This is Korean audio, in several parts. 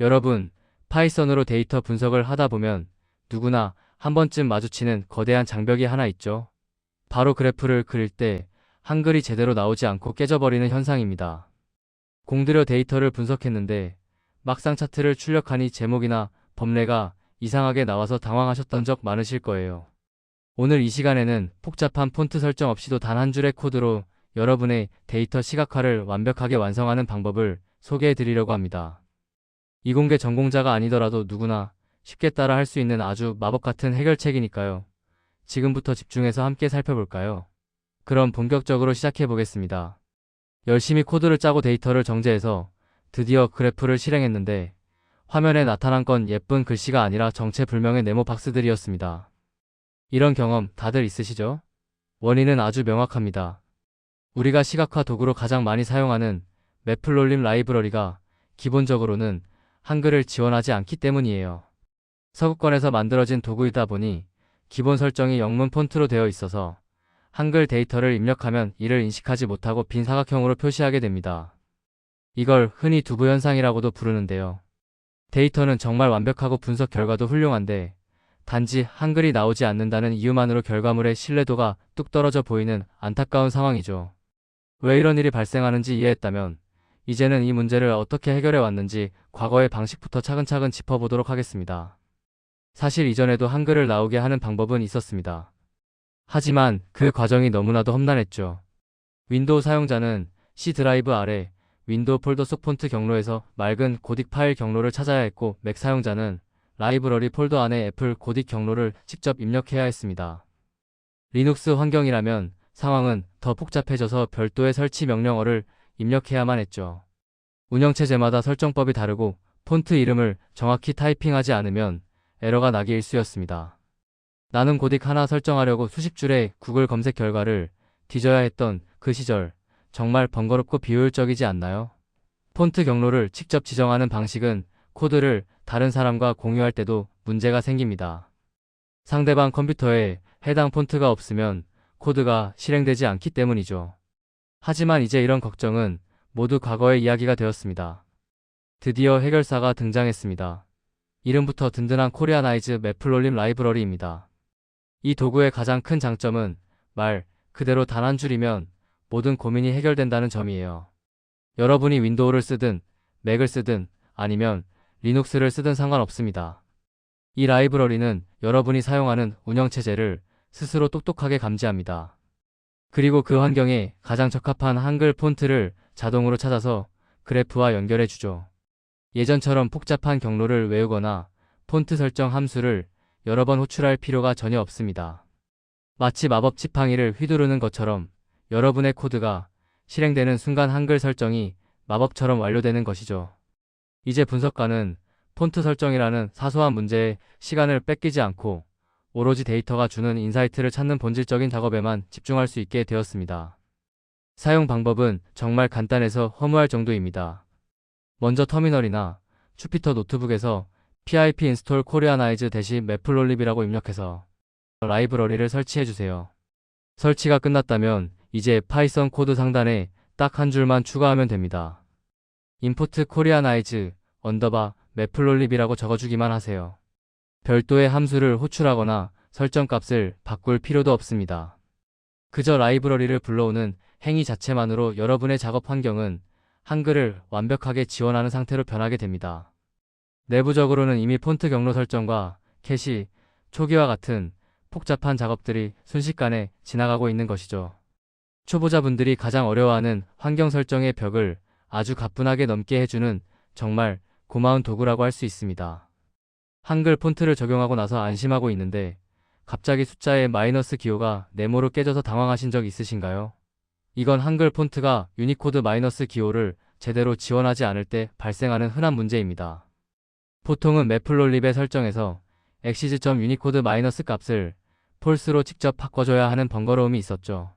여러분, 파이썬으로 데이터 분석을 하다 보면 누구나 한 번쯤 마주치는 거대한 장벽이 하나 있죠. 바로 그래프를 그릴 때 한글이 제대로 나오지 않고 깨져버리는 현상입니다. 공들여 데이터를 분석했는데 막상 차트를 출력하니 제목이나 법례가 이상하게 나와서 당황하셨던 적 많으실 거예요. 오늘 이 시간에는 복잡한 폰트 설정 없이도 단 한 줄의 코드로 여러분의 데이터 시각화를 완벽하게 완성하는 방법을 소개해 드리려고 합니다. 이공계 전공자가 아니더라도 누구나 쉽게 따라 할 수 있는 아주 마법 같은 해결책이니까요. 지금부터 집중해서 함께 살펴볼까요? 그럼 본격적으로 시작해 보겠습니다. 열심히 코드를 짜고 데이터를 정제해서 드디어 그래프를 실행했는데 화면에 나타난 건 예쁜 글씨가 아니라 정체불명의 네모 박스들이었습니다. 이런 경험 다들 있으시죠? 원인은 아주 명확합니다. 우리가 시각화 도구로 가장 많이 사용하는 매플롤림 라이브러리가 기본적으로는 한글을 지원하지 않기 때문이에요. 서구권에서 만들어진 도구이다 보니 기본 설정이 영문 폰트로 되어 있어서 한글 데이터를 입력하면 이를 인식하지 못하고 빈 사각형으로 표시하게 됩니다. 이걸 흔히 두부 현상이라고도 부르는데요. 데이터는 정말 완벽하고 분석 결과도 훌륭한데 단지 한글이 나오지 않는다는 이유만으로 결과물의 신뢰도가 뚝 떨어져 보이는 안타까운 상황이죠. 왜 이런 일이 발생하는지 이해했다면 이제는 이 문제를 어떻게 해결해 왔는지 과거의 방식부터 차근차근 짚어보도록 하겠습니다. 사실 이전에도 한글을 나오게 하는 방법은 있었습니다. 하지만 그 과정이 너무나도 험난했죠. 윈도우 사용자는 C 드라이브 아래 윈도우 폴더 속 폰트 경로에서 맑은 고딕 파일 경로를 찾아야 했고 맥 사용자는 라이브러리 폴더 안에 애플 고딕 경로를 직접 입력해야 했습니다. 리눅스 환경이라면 상황은 더 복잡해져서 별도의 설치 명령어를 입력해야만 했죠. 운영체제마다 설정법이 다르고 폰트 이름을 정확히 타이핑하지 않으면 에러가 나기 일쑤였습니다. 나는 고딕 하나 설정하려고 수십 줄의 구글 검색 결과를 뒤져야 했던 그 시절 정말 번거롭고 비효율적이지 않나요? 폰트 경로를 직접 지정하는 방식은 코드를 다른 사람과 공유할 때도 문제가 생깁니다. 상대방 컴퓨터에 해당 폰트가 없으면 코드가 실행되지 않기 때문이죠. 하지만 이제 이런 걱정은 모두 과거의 이야기가 되었습니다. 드디어 해결사가 등장했습니다. 이름부터 든든한 코리아나이즈 매플롤림 라이브러리입니다. 이 도구의 가장 큰 장점은 말 그대로 단 한 줄이면 모든 고민이 해결된다는 점이에요. 여러분이 윈도우를 쓰든 맥을 쓰든 아니면 리눅스를 쓰든 상관없습니다. 이 라이브러리는 여러분이 사용하는 운영체제를 스스로 똑똑하게 감지합니다. 그리고 그 환경에 가장 적합한 한글 폰트를 자동으로 찾아서 그래프와 연결해주죠. 예전처럼 복잡한 경로를 외우거나 폰트 설정 함수를 여러 번 호출할 필요가 전혀 없습니다. 마치 마법 지팡이를 휘두르는 것처럼 여러분의 코드가 실행되는 순간 한글 설정이 마법처럼 완료되는 것이죠. 이제 분석가는 폰트 설정이라는 사소한 문제에 시간을 뺏기지 않고 오로지 데이터가 주는 인사이트를 찾는 본질적인 작업에만 집중할 수 있게 되었습니다. 사용 방법은 정말 간단해서 허무할 정도입니다. 먼저 터미널이나 주피터 노트북에서 pip install koreanize 대신 매플롤립이라고 입력해서 라이브러리를 설치해주세요. 설치가 끝났다면 이제 파이썬 코드 상단에 딱 한 줄만 추가하면 됩니다. import koreanize 매플롤립이라고 적어주기만 하세요. 별도의 함수를 호출하거나 설정값을 바꿀 필요도 없습니다. 그저 라이브러리를 불러오는 행위 자체만으로 여러분의 작업 환경은 한글을 완벽하게 지원하는 상태로 변하게 됩니다. 내부적으로는 이미 폰트 경로 설정과 캐시, 초기화 같은 복잡한 작업들이 순식간에 지나가고 있는 것이죠. 초보자분들이 가장 어려워하는 환경 설정의 벽을 아주 가뿐하게 넘게 해주는 정말 고마운 도구라고 할 수 있습니다. 한글 폰트를 적용하고 나서 안심하고 있는데 갑자기 숫자의 마이너스 기호가 네모로 깨져서 당황하신 적 있으신가요? 이건 한글 폰트가 유니코드 마이너스 기호를 제대로 지원하지 않을 때 발생하는 흔한 문제입니다. 보통은 매플롤립의 설정에서 exis.unicode 마이너스 값을 폴스로 직접 바꿔줘야 하는 번거로움이 있었죠.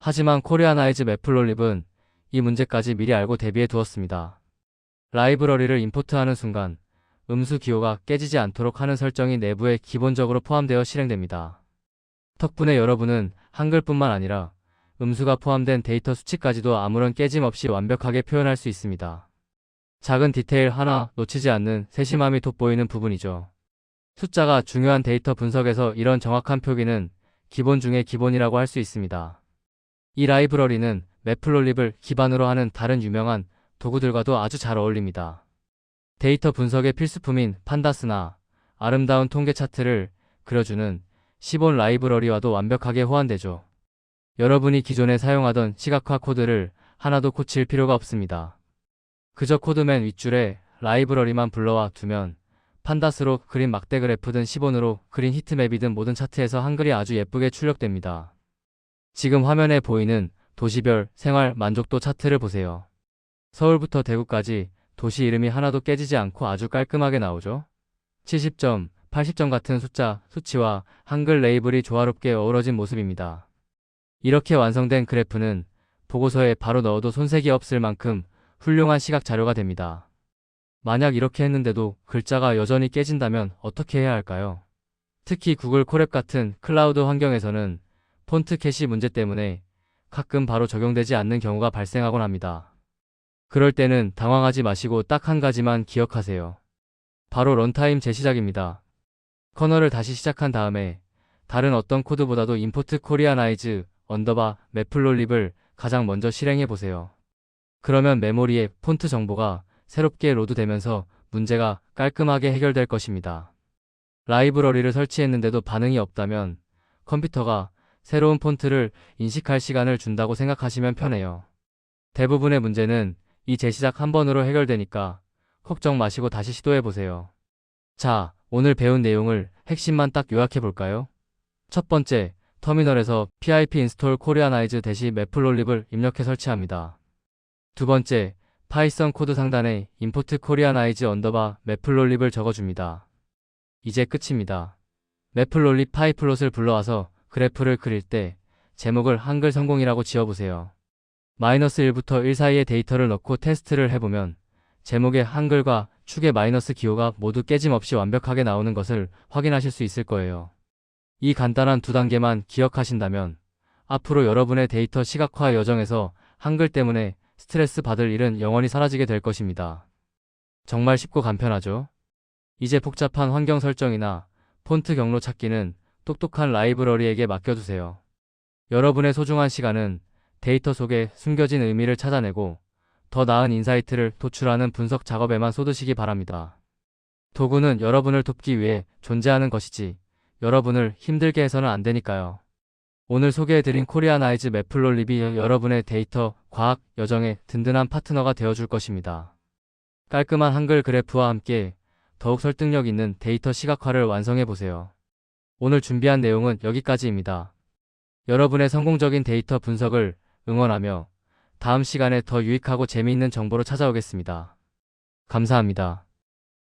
하지만 코리아나이즈 매플롤립은 이 문제까지 미리 알고 대비해 두었습니다. 라이브러리를 임포트하는 순간 음수 기호가 깨지지 않도록 하는 설정이 내부에 기본적으로 포함되어 실행됩니다. 덕분에 여러분은 한글뿐만 아니라 음수가 포함된 데이터 수치까지도 아무런 깨짐 없이 완벽하게 표현할 수 있습니다. 작은 디테일 하나 놓치지 않는 세심함이 돋보이는 부분이죠. 숫자가 중요한 데이터 분석에서 이런 정확한 표기는 기본 중의 기본이라고 할 수 있습니다. 이 라이브러리는 매플롤립을 기반으로 하는 다른 유명한 도구들과도 아주 잘 어울립니다. 데이터 분석의 필수품인 판다스나 아름다운 통계 차트를 그려주는 시본 라이브러리와도 완벽하게 호환되죠. 여러분이 기존에 사용하던 시각화 코드를 하나도 고칠 필요가 없습니다. 그저 코드 맨 윗줄에 라이브러리만 불러와 두면 판다스로 그린 막대 그래프든 시본으로 그린 히트맵이든 모든 차트에서 한글이 아주 예쁘게 출력됩니다. 지금 화면에 보이는 도시별 생활 만족도 차트를 보세요. 서울부터 대구까지 도시 이름이 하나도 깨지지 않고 아주 깔끔하게 나오죠. 70점, 80점 같은 수치와 한글 레이블이 조화롭게 어우러진 모습입니다. 이렇게 완성된 그래프는 보고서에 바로 넣어도 손색이 없을 만큼 훌륭한 시각 자료가 됩니다. 만약 이렇게 했는데도 글자가 여전히 깨진다면 어떻게 해야 할까요? 특히 구글 콜앱 같은 클라우드 환경에서는 폰트 캐시 문제 때문에 가끔 바로 적용되지 않는 경우가 발생하곤 합니다. 그럴 때는 당황하지 마시고 딱 한 가지만 기억하세요. 바로 런타임 재시작입니다. 커널을 다시 시작한 다음에 다른 어떤 코드보다도 임포트 코리아나이즈 언더바 매플롤립을 가장 먼저 실행해 보세요. 그러면 메모리에 폰트 정보가 새롭게 로드되면서 문제가 깔끔하게 해결될 것입니다. 라이브러리를 설치했는데도 반응이 없다면 컴퓨터가 새로운 폰트를 인식할 시간을 준다고 생각하시면 편해요. 대부분의 문제는 이 재시작 한 번으로 해결되니까 걱정 마시고 다시 시도해보세요. 자, 오늘 배운 내용을 핵심만 딱 요약해볼까요? 첫 번째, 터미널에서 pip install koreanize 매플롤립을 입력해 설치합니다. 두 번째, 파이썬 코드 상단에 import koreanize 언더바 매플롤립을 적어줍니다. 이제 끝입니다. 매플롤립 파이플롯을 불러와서 그래프를 그릴 때 제목을 한글 성공이라고 지어보세요. -1부터 1 사이의 데이터를 넣고 테스트를 해보면 제목의 한글과 축의 마이너스 기호가 모두 깨짐없이 완벽하게 나오는 것을 확인하실 수 있을 거예요. 이 간단한 두 단계만 기억하신다면 앞으로 여러분의 데이터 시각화 여정에서 한글 때문에 스트레스 받을 일은 영원히 사라지게 될 것입니다. 정말 쉽고 간편하죠? 이제 복잡한 환경 설정이나 폰트 경로 찾기는 똑똑한 라이브러리에게 맡겨두세요. 여러분의 소중한 시간은 데이터 속에 숨겨진 의미를 찾아내고 더 나은 인사이트를 도출하는 분석 작업에만 쏟으시기 바랍니다. 도구는 여러분을 돕기 위해 존재하는 것이지 여러분을 힘들게 해서는 안 되니까요. 오늘 소개해드린 코리아나이즈 매플롤립이 여러분의 데이터 과학 여정의 든든한 파트너가 되어줄 것입니다. 깔끔한 한글 그래프와 함께 더욱 설득력 있는 데이터 시각화를 완성해보세요. 오늘 준비한 내용은 여기까지입니다. 여러분의 성공적인 데이터 분석을 응원하며 다음 시간에 더 유익하고 재미있는 정보로 찾아오겠습니다. 감사합니다.